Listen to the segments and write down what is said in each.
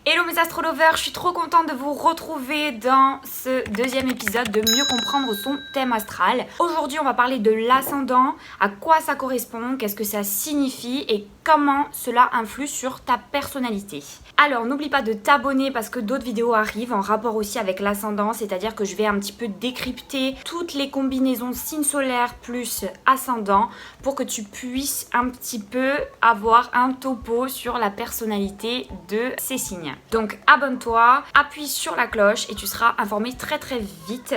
Hello mes astrolovers, je suis trop contente de vous retrouver dans ce deuxième épisode de mieux comprendre son thème astral. Aujourd'hui on va parler de l'ascendant, à quoi ça correspond, qu'est-ce que ça signifie et comment cela influe sur ta personnalité. Alors n'oublie pas de t'abonner parce que d'autres vidéos arrivent en rapport aussi avec l'ascendant, c'est-à-dire que je vais un petit peu décrypter toutes les combinaisons signe solaire plus ascendant pour que tu puisses un petit peu avoir un topo sur la personnalité de ces signes. Donc abonne-toi, appuie sur la cloche et tu seras informé très vite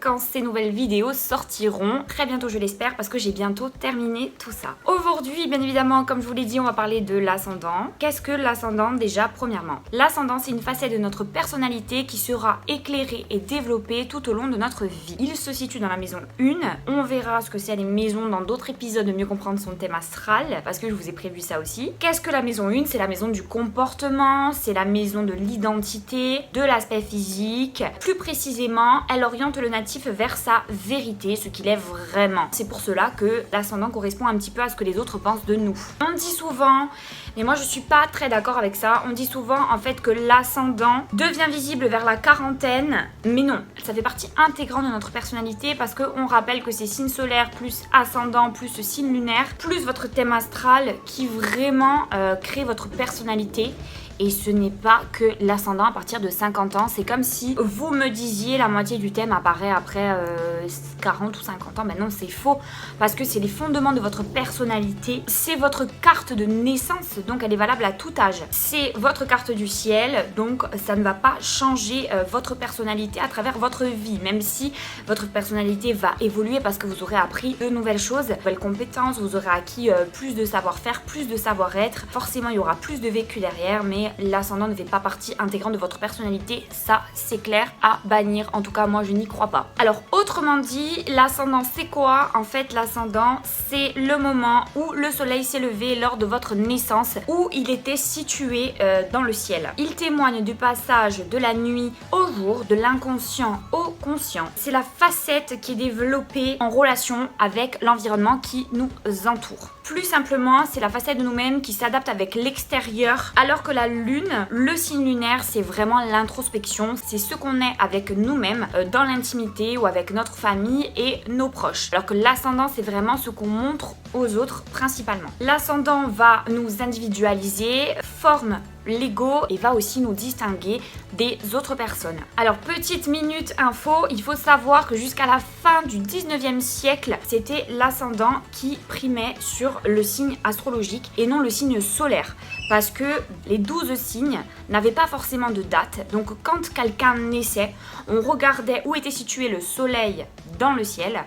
quand ces nouvelles vidéos sortiront. Très bientôt je l'espère parce que j'ai bientôt terminé tout ça. Aujourd'hui bien évidemment comme je vous l'ai dit on va parler de l'ascendant. Qu'est-ce que l'ascendant déjà premièrement? L'ascendant c'est une facette de notre personnalité qui sera éclairée et développée tout au long de notre vie. Il se situe dans la maison 1. On verra ce que c'est les maisons dans d'autres épisodes de mieux comprendre son thème astral parce que je vous ai prévu ça aussi. Qu'est-ce que la maison 1? C'est la maison du comportement, c'est la maison de l'identité, de l'aspect physique. Plus précisément, elle oriente le natif vers sa vérité, ce qu'il est vraiment. C'est pour cela que l'ascendant correspond un petit peu à ce que les autres pensent de nous. On dit souvent, mais moi je suis pas très d'accord avec ça, on dit souvent en fait que l'ascendant devient visible vers la quarantaine, mais non, ça fait partie intégrante de notre personnalité parce qu'on rappelle que c'est signe solaire plus ascendant plus signe lunaire plus votre thème astral qui vraiment crée votre personnalité. Et ce n'est pas que l'ascendant à partir de 50 ans. C'est comme si vous me disiez la moitié du thème apparaît après 40 ou 50 ans. Ben non, c'est faux. Parce que c'est les fondements de votre personnalité. C'est votre carte de naissance. Donc elle est valable à tout âge. C'est votre carte du ciel. Donc ça ne va pas changer votre personnalité à travers votre vie. Même si votre personnalité va évoluer parce que vous aurez appris de nouvelles choses, de nouvelles compétences. Vous aurez acquis plus de savoir-faire, plus de savoir-être. Forcément, il y aura plus de vécu derrière. Mais l'ascendant ne fait pas partie intégrante de votre personnalité, ça c'est clair à bannir, en tout cas moi je n'y crois pas. Alors autrement dit, l'ascendant c'est quoi? En fait l'ascendant c'est le moment où le soleil s'est levé lors de votre naissance, où il était situé dans le ciel. Il témoigne du passage de la nuit au jour, de l'inconscient au conscient. C'est la facette qui est développée en relation avec l'environnement qui nous entoure. Plus simplement, c'est la facette de nous-mêmes qui s'adapte avec l'extérieur, alors que la lune, le signe lunaire, c'est vraiment l'introspection, c'est ce qu'on est avec nous-mêmes dans l'intimité ou avec notre famille et nos proches. Alors que l'ascendant, c'est vraiment ce qu'on montre aux autres principalement. L'ascendant va nous individualiser, forme l'ego et va aussi nous distinguer des autres personnes. Alors petite minute info, il faut savoir que jusqu'à la fin du 19e siècle, c'était l'ascendant qui primait sur le signe astrologique et non le signe solaire. Parce que les 12 signes n'avaient pas forcément de date. Donc quand quelqu'un naissait, on regardait où était situé le soleil dans le ciel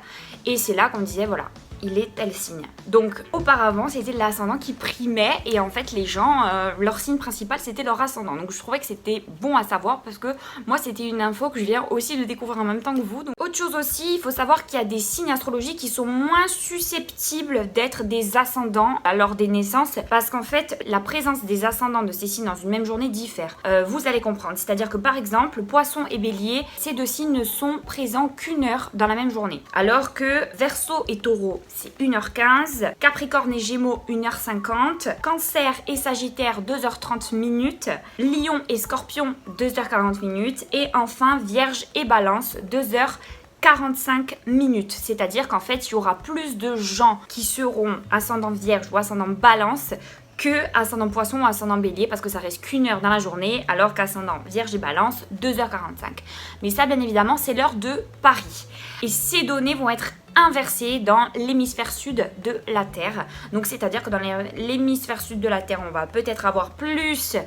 et c'est là qu'on disait voilà, il est tel signe. Donc auparavant c'était l'ascendant qui primait et en fait les gens, leur signe principal c'était leur ascendant. Donc je trouvais que c'était bon à savoir parce que moi c'était une info que je viens aussi de découvrir en même temps que vous. Donc, autre chose aussi, il faut savoir qu'il y a des signes astrologiques qui sont moins susceptibles d'être des ascendants lors des naissances parce qu'en fait la présence des ascendants de ces signes dans une même journée diffère. Vous allez comprendre, c'est-à-dire que par exemple Poisson et Bélier, ces deux signes ne sont présents qu'une heure dans la même journée. Alors que Verseau et Taureau c'est 1h15, Capricorne et Gémeaux 1h50, Cancer et Sagittaire 2h30 minutes, Lion et Scorpion 2h40 minutes et enfin Vierge et Balance 2h45 minutes. C'est-à-dire qu'en fait, il y aura plus de gens qui seront ascendant Vierge ou ascendant Balance que ascendant Poisson ou ascendant Bélier parce que ça reste qu'une heure dans la journée alors qu'ascendant Vierge et Balance 2h45. Mais ça bien évidemment c'est l'heure de Paris. Et ces données vont être inversées dans l'hémisphère sud de la Terre. Donc c'est-à-dire que dans l'hémisphère sud de la Terre on va peut-être avoir plus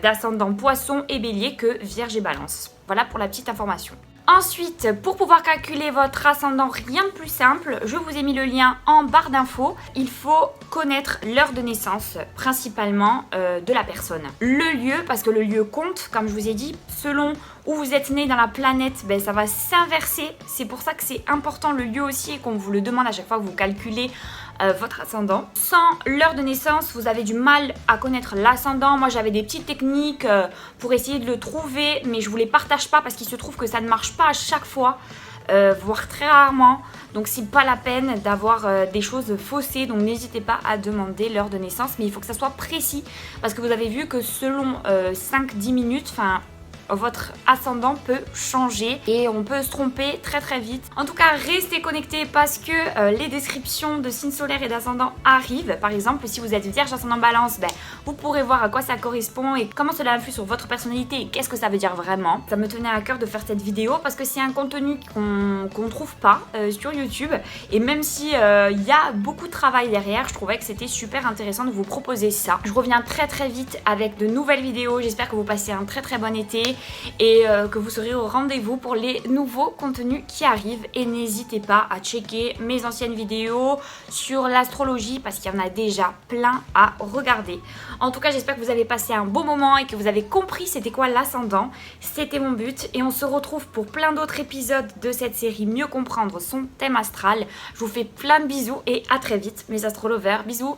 d'ascendant Poisson et Bélier que Vierge et Balance. Voilà pour la petite information. Ensuite, pour pouvoir calculer votre ascendant, rien de plus simple, je vous ai mis le lien en barre d'infos. Il faut connaître l'heure de naissance, principalement de la personne. Le lieu, parce que le lieu compte, comme je vous ai dit, selon où vous êtes né dans la planète, ben, ça va s'inverser. C'est pour ça que c'est important le lieu aussi et qu'on vous le demande à chaque fois que vous calculez votre ascendant. Sans l'heure de naissance, vous avez du mal à connaître l'ascendant. Moi, j'avais des petites techniques pour essayer de le trouver, mais je vous les partage pas parce qu'il se trouve que ça ne marche pas à chaque fois. voire très rarement. Donc c'est pas la peine d'avoir des choses faussées, donc n'hésitez pas à demander l'heure de naissance, mais il faut que ça soit précis, parce que vous avez vu que selon 5-10 minutes, votre ascendant peut changer et on peut se tromper très très vite. En tout cas, restez connectés parce que les descriptions de signes solaires et d'ascendant arrivent. Par exemple, si vous êtes Vierge ascendant Balance, vous pourrez voir à quoi ça correspond et comment cela influe sur votre personnalité et qu'est-ce que ça veut dire vraiment. Ça me tenait à cœur de faire cette vidéo parce que c'est un contenu qu'on trouve pas sur YouTube, et même si y a beaucoup de travail derrière, je trouvais que c'était super intéressant de vous proposer ça. Je reviens très très vite avec de nouvelles vidéos. J'espère que vous passez un très très bon été et que vous serez au rendez-vous pour les nouveaux contenus qui arrivent. Et n'hésitez pas à checker mes anciennes vidéos sur l'astrologie parce qu'il y en a déjà plein à regarder. En tout cas, j'espère que vous avez passé un beau moment et que vous avez compris c'était quoi l'ascendant. C'était mon but et on se retrouve pour plein d'autres épisodes de cette série Mieux comprendre son thème astral. Je vous fais plein de bisous et à très vite mes astrolovers. Bisous.